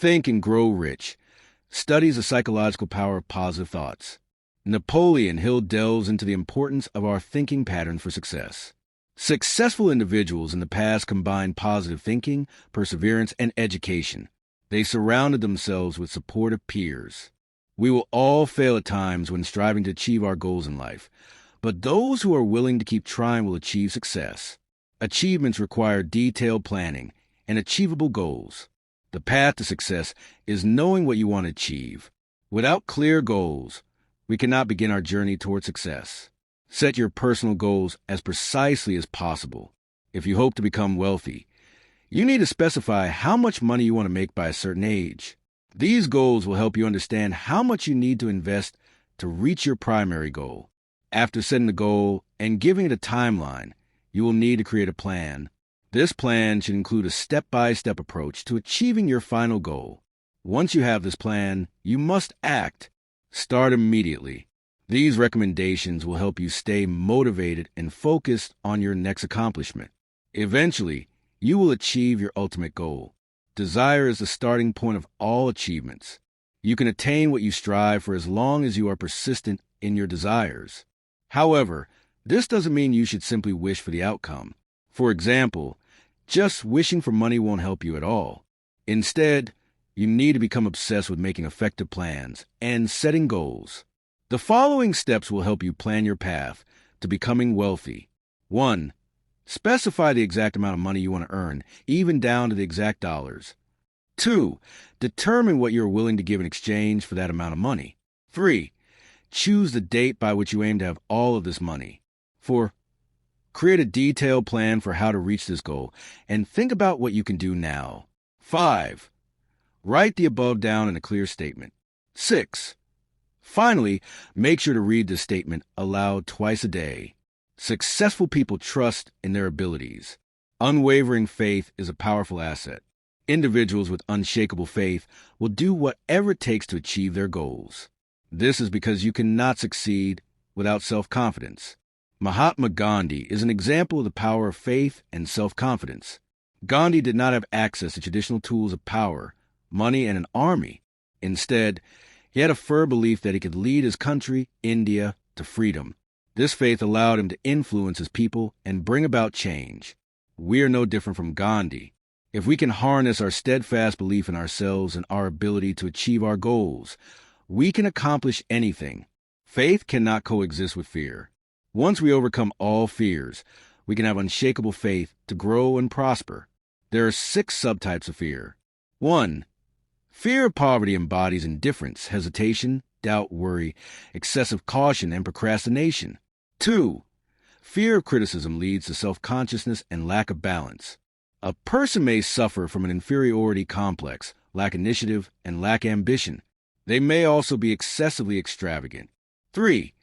Think and Grow Rich studies the psychological power of positive thoughts. Napoleon Hill delves into the importance of our thinking patterns for success. Successful individuals in the past combined positive thinking, perseverance, and education. They surrounded themselves with supportive peers. We will all fail at times when striving to achieve our goals in life, but those who are willing to keep trying will achieve success. Achievements require detailed planning and achievable goals. The path to success is knowing what you want to achieve. Without clear goals, we cannot begin our journey toward success. Set your personal goals as precisely as possible. If you hope to become wealthy, you need to specify how much money you want to make by a certain age. These goals will help you understand how much you need to invest to reach your primary goal. After setting the goal and giving it a timeline, you will need to create a plan. This plan should include a step-by-step approach to achieving your final goal. Once you have this plan, you must act. Start immediately. These recommendations will help you stay motivated and focused on your next accomplishment. Eventually, you will achieve your ultimate goal. Desire is the starting point of all achievements. You can attain what you strive for as long as you are persistent in your desires. However, this doesn't mean you should simply wish for the outcome. For example, just wishing for money won't help you at all. Instead, you need to become obsessed with making effective plans and setting goals. The following steps will help you plan your path to becoming wealthy. 1. Specify the exact amount of money you want to earn, even down to the exact dollars. 2. Determine what you are willing to give in exchange for that amount of money. 3. Choose the date by which you aim to have all of this money. 4. Create a detailed plan for how to reach this goal, and think about what you can do now. 5. Write the above down in a clear statement. 6. Finally, make sure to read this statement aloud twice a day. Successful people trust in their abilities. Unwavering faith is a powerful asset. Individuals with unshakable faith will do whatever it takes to achieve their goals. This is because you cannot succeed without self-confidence. Mahatma Gandhi is an example of the power of faith and self-confidence. Gandhi did not have access to traditional tools of power, money, and an army. Instead, he had a firm belief that he could lead his country, India, to freedom. This faith allowed him to influence his people and bring about change. We are no different from Gandhi. If we can harness our steadfast belief in ourselves and our ability to achieve our goals, we can accomplish anything. Faith cannot coexist with fear. Once we overcome all fears, we can have unshakable faith to grow and prosper. There are 6 subtypes of fear. 1. Fear of poverty embodies indifference, hesitation, doubt, worry, excessive caution, and procrastination. 2. Fear of criticism leads to self-consciousness and lack of balance. A person may suffer from an inferiority complex, lack initiative, and lack ambition. They may also be excessively extravagant. 3.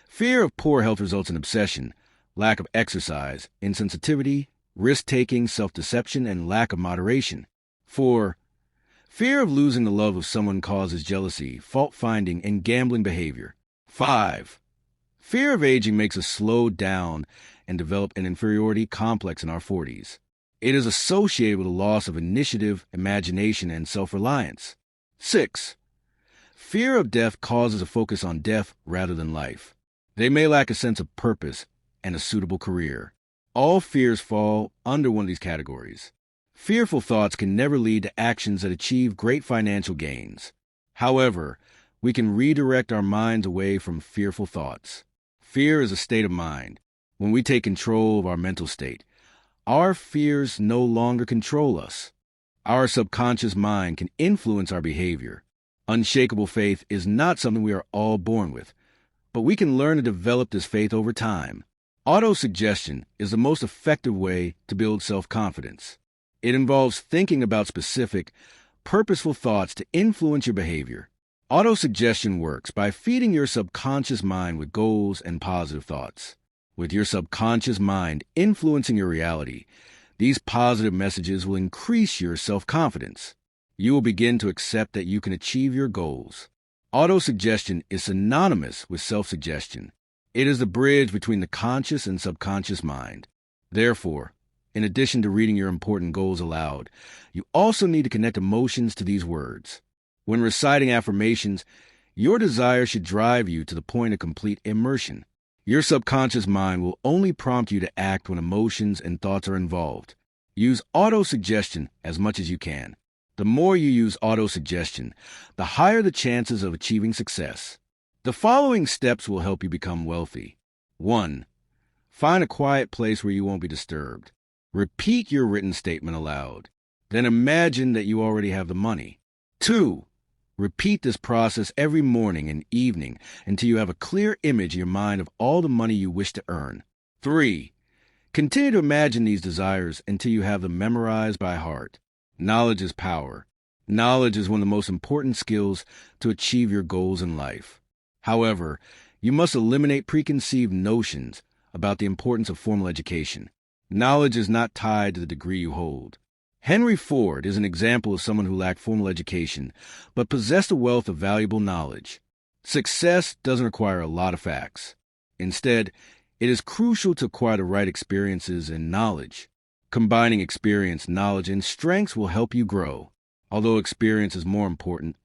Fear of poor health results in obsession, lack of exercise, insensitivity, risk-taking, self-deception, and lack of moderation. 4. Fear of losing the love of someone causes jealousy, fault-finding, and gambling behavior. 5. Fear of aging makes us slow down and develop an inferiority complex in our 40s. It is associated with a loss of initiative, imagination, and self-reliance. 6. Fear of death causes a focus on death rather than life. They may lack a sense of purpose and a suitable career. All fears fall under one of these categories. Fearful thoughts can never lead to actions that achieve great financial gains. However, we can redirect our minds away from fearful thoughts. Fear is a state of mind. When we take control of our mental state, our fears no longer control us. Our subconscious mind can influence our behavior. Unshakable faith is not something we are all born with, but we can learn to develop this faith over time. Autosuggestion is the most effective way to build self-confidence. It involves thinking about specific, purposeful thoughts to influence your behavior. Autosuggestion works by feeding your subconscious mind with goals and positive thoughts. With your subconscious mind influencing your reality, these positive messages will increase your self-confidence. You will begin to accept that you can achieve your goals. Autosuggestion is synonymous with self-suggestion. It is the bridge between the conscious and subconscious mind. Therefore, In addition to reading your important goals aloud, you also need to connect emotions to these words. When reciting affirmations, your desire should drive you to the point of complete immersion. Your subconscious mind will only prompt you to act when emotions and thoughts are involved. Use auto-suggestion as much as you can. The more you use auto-suggestion, the higher the chances of achieving success. The following steps will help you become wealthy. 1. Find a quiet place where you won't be disturbed. Repeat your written statement aloud. Then imagine that you already have the money. 2. Repeat this process every morning and evening until you have a clear image in your mind of all the money you wish to earn. 3. Continue to imagine these desires until you have them memorized by heart. Knowledge is power. Knowledge is one of the most important skills to achieve your goals in life. However, you must eliminate preconceived notions about the importance of formal education. Knowledge is not tied to the degree you hold. Henry Ford is an example of someone who lacked formal education, but possessed a wealth of valuable knowledge. Success doesn't require a lot of facts. Instead, it is crucial to acquire the right experiences and knowledge. Combining experience, knowledge, and strengths will help you grow. Although experience is more important,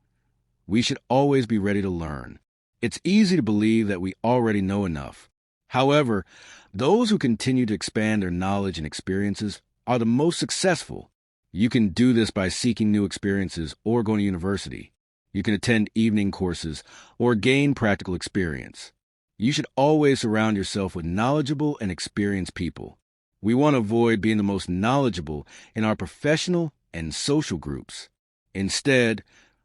we should always be ready to learn. It's easy to believe that we already know enough. However, those who continue to expand their knowledge and experiences are the most successful. You can do this by seeking new experiences or going to university. You can attend evening courses or gain practical experience. You should always surround yourself with knowledgeable and experienced people. We want to avoid being the most knowledgeable in our professional and social groups. Instead,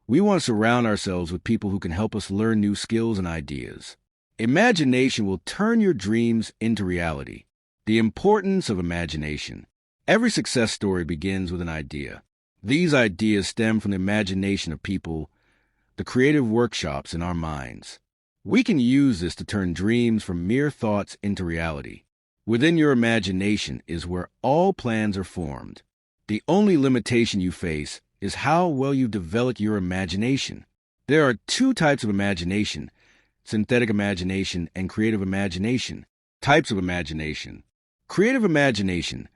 we want to surround ourselves with people who can help us learn new skills and ideas. Imagination will turn your dreams into reality. The importance of imagination. Every success story begins with an idea. These ideas stem from the imagination of people, the creative workshops in our minds. We can use this to turn dreams from mere thoughts into reality. Within your imagination is where all plans are formed. The only limitation you face is how well you develop your imagination. There are 2 types of imagination: synthetic imagination and creative imagination. Types of imagination. Creative imagination.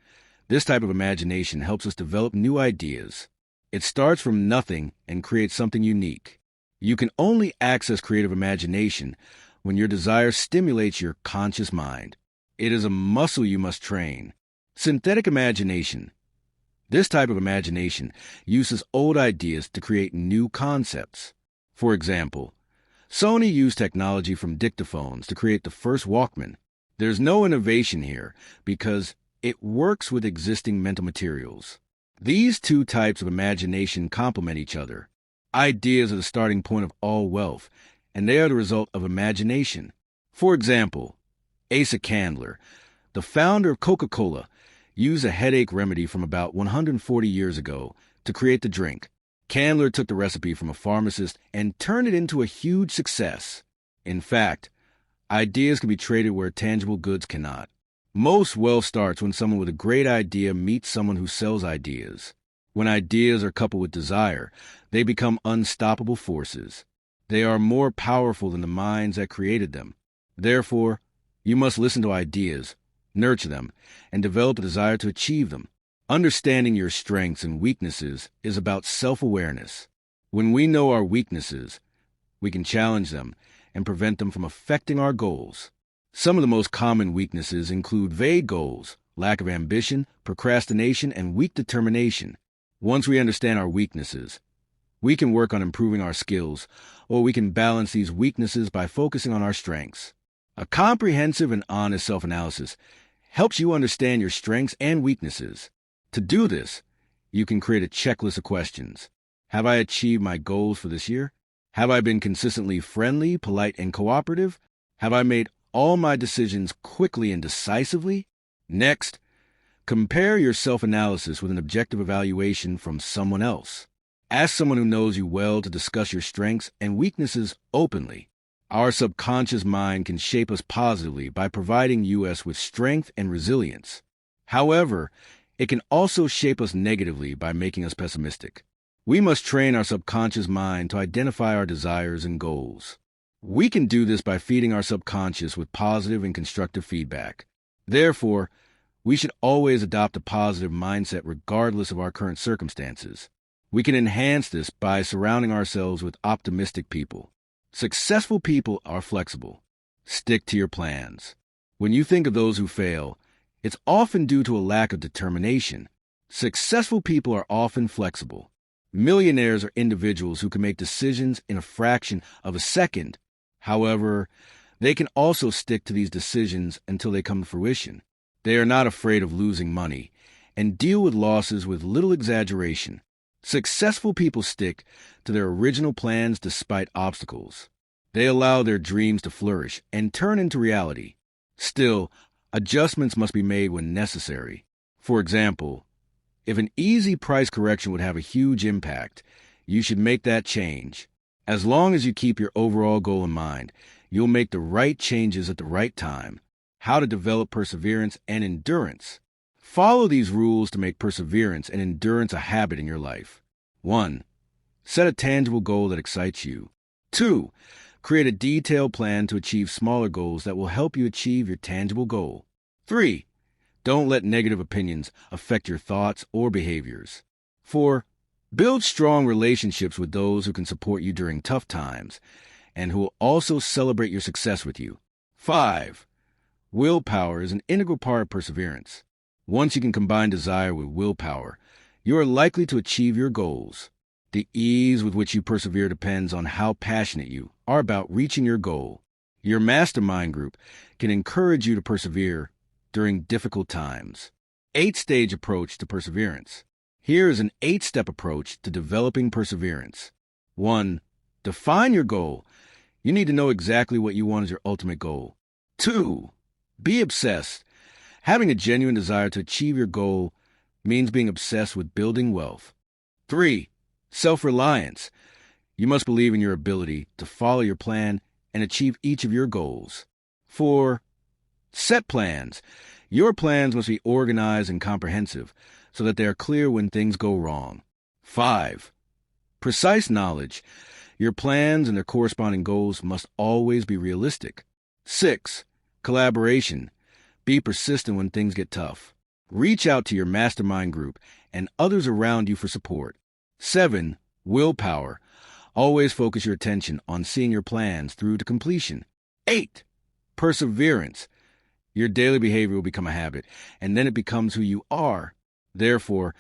This type of imagination helps us develop new ideas. It starts from nothing and creates something unique. You can only access creative imagination when your desire stimulates your conscious mind. It is a muscle you must train. Synthetic imagination. This type of imagination uses old ideas to create new concepts. For example, Sony used technology from dictaphones to create the first Walkman. There's no innovation here because it works with existing mental materials. These 2 types of imagination complement each other. Ideas are the starting point of all wealth, and they are the result of imagination. For example, Asa Candler, the founder of Coca-Cola, used a headache remedy from about 140 years ago to create the drink. Candler took the recipe from a pharmacist and turned it into a huge success. In fact, ideas can be traded where tangible goods cannot. Most wealth starts when someone with a great idea meets someone who sells ideas. When ideas are coupled with desire, they become unstoppable forces. They are more powerful than the minds that created them. Therefore, you must listen to ideas, nurture them, and develop a desire to achieve them. Understanding your strengths and weaknesses is about self-awareness. When we know our weaknesses, we can challenge them and prevent them from affecting our goals. Some of the most common weaknesses include vague goals, lack of ambition, procrastination, and weak determination. Once we understand our weaknesses, we can work on improving our skills, or we can balance these weaknesses by focusing on our strengths. A comprehensive and honest self-analysis helps you understand your strengths and weaknesses. To do this, you can create a checklist of questions. Have I achieved my goals for this year? Have I been consistently friendly, polite, and cooperative? Have I made all my decisions quickly and decisively? Next, compare your self-analysis with an objective evaluation from someone else. Ask someone who knows you well to discuss your strengths and weaknesses openly. Our subconscious mind can shape us positively by providing us with strength and resilience. However, it can also shape us negatively by making us pessimistic. We must train our subconscious mind to identify our desires and goals. We can do this by feeding our subconscious with positive and constructive feedback. Therefore, We should always adopt a positive mindset regardless of our current circumstances. We can enhance this by surrounding ourselves with optimistic people. Successful people are flexible. Stick to your plans. When you think of those who fail, it's often due to a lack of determination. Successful people are often flexible. Millionaires are individuals who can make decisions in a fraction of a second. However, they can also stick to these decisions until they come to fruition. They are not afraid of losing money and deal with losses with little exaggeration. Successful people stick to their original plans despite obstacles. They allow their dreams to flourish and turn into reality. Still, adjustments must be made when necessary. For example, if an easy price correction would have a huge impact, you should make that change. As long as you keep your overall goal in mind, you'll make the right changes at the right time. How to develop perseverance and endurance. Follow these rules to make perseverance and endurance a habit in your life. 1. Set a tangible goal that excites you. 2. Create a detailed plan to achieve smaller goals that will help you achieve your tangible goal. 3. Don't let negative opinions affect your thoughts or behaviors. 4. Build strong relationships with those who can support you during tough times and who will also celebrate your success with you. 5. Willpower is an integral part of perseverance. Once you can combine desire with willpower, you are likely to achieve your goals. The ease with which you persevere depends on how passionate you are about reaching your goal. Your mastermind group can encourage you to persevere during difficult times. 8-stage approach to perseverance. Here is an 8-step approach to developing perseverance. 1. Define your goal. You need to know exactly what you want as your ultimate goal. 2. Be obsessed. Having a genuine desire to achieve your goal means being obsessed with building wealth. 3. Self-reliance. You must believe in your ability to follow your plan and achieve each of your goals. 4. Set plans. Your plans must be organized and comprehensive so that they are clear when things go wrong. 5. Precise knowledge. Your plans and their corresponding goals must always be realistic. 6. Collaboration. Be persistent when things get tough. Reach out to your mastermind group and others around you for support. 7. Willpower. Always focus your attention on seeing your plans through to completion. 8. Perseverance. Your daily behavior will become a habit, and then it becomes who you are. Therefore,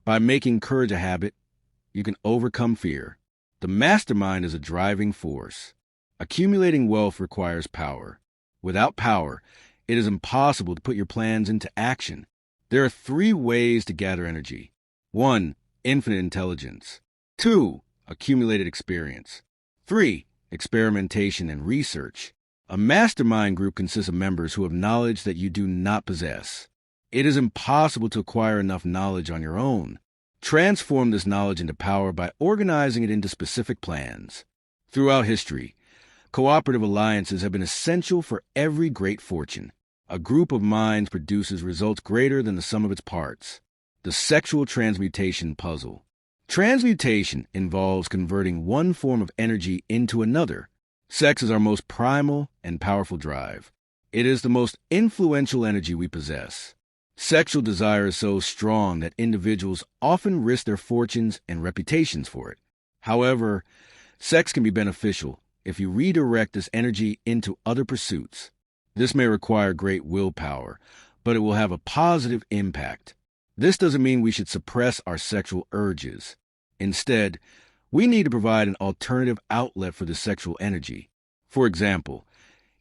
by making courage a habit, you can overcome fear. The mastermind is a driving force. Accumulating wealth requires power. Without power, it is impossible to put your plans into action. There are 3 ways to gather energy. 1. Infinite intelligence. 2. Accumulated experience. 3. Experimentation and research. A mastermind group consists of members who have knowledge that you do not possess. It is impossible to acquire enough knowledge on your own. Transform this knowledge into power by organizing it into specific plans. Throughout history, cooperative alliances have been essential for every great fortune. A group of minds produces results greater than the sum of its parts. The sexual transmutation puzzle. Transmutation involves converting one form of energy into another. Sex is our most primal and powerful drive. It is the most influential energy we possess. Sexual desire is so strong that individuals often risk their fortunes and reputations for it. However, sex can be beneficial if you redirect this energy into other pursuits. This may require great willpower, but it will have a positive impact. This doesn't mean we should suppress our sexual urges. Instead, we need to provide an alternative outlet for the sexual energy. For example,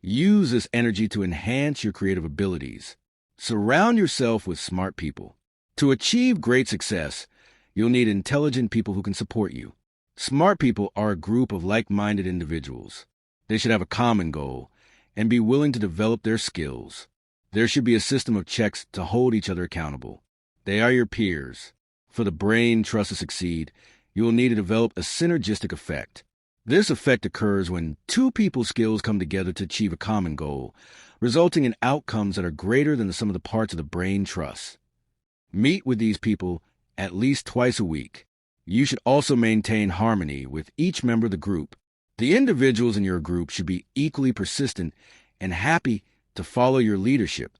use this energy to enhance your creative abilities. Surround yourself with smart people. To achieve great success, you'll need intelligent people who can support you. Smart people are a group of like-minded individuals. They should have a common goal and be willing to develop their skills. There should be a system of checks to hold each other accountable. They are your peers. For the brain trust to succeed, you will need to develop a synergistic effect. This effect occurs when 2 people's skills come together to achieve a common goal, resulting in outcomes that are greater than the sum of the parts of the brain trust. Meet with these people at least twice a week. You should also maintain harmony with each member of the group. The individuals in your group should be equally persistent and happy to follow your leadership.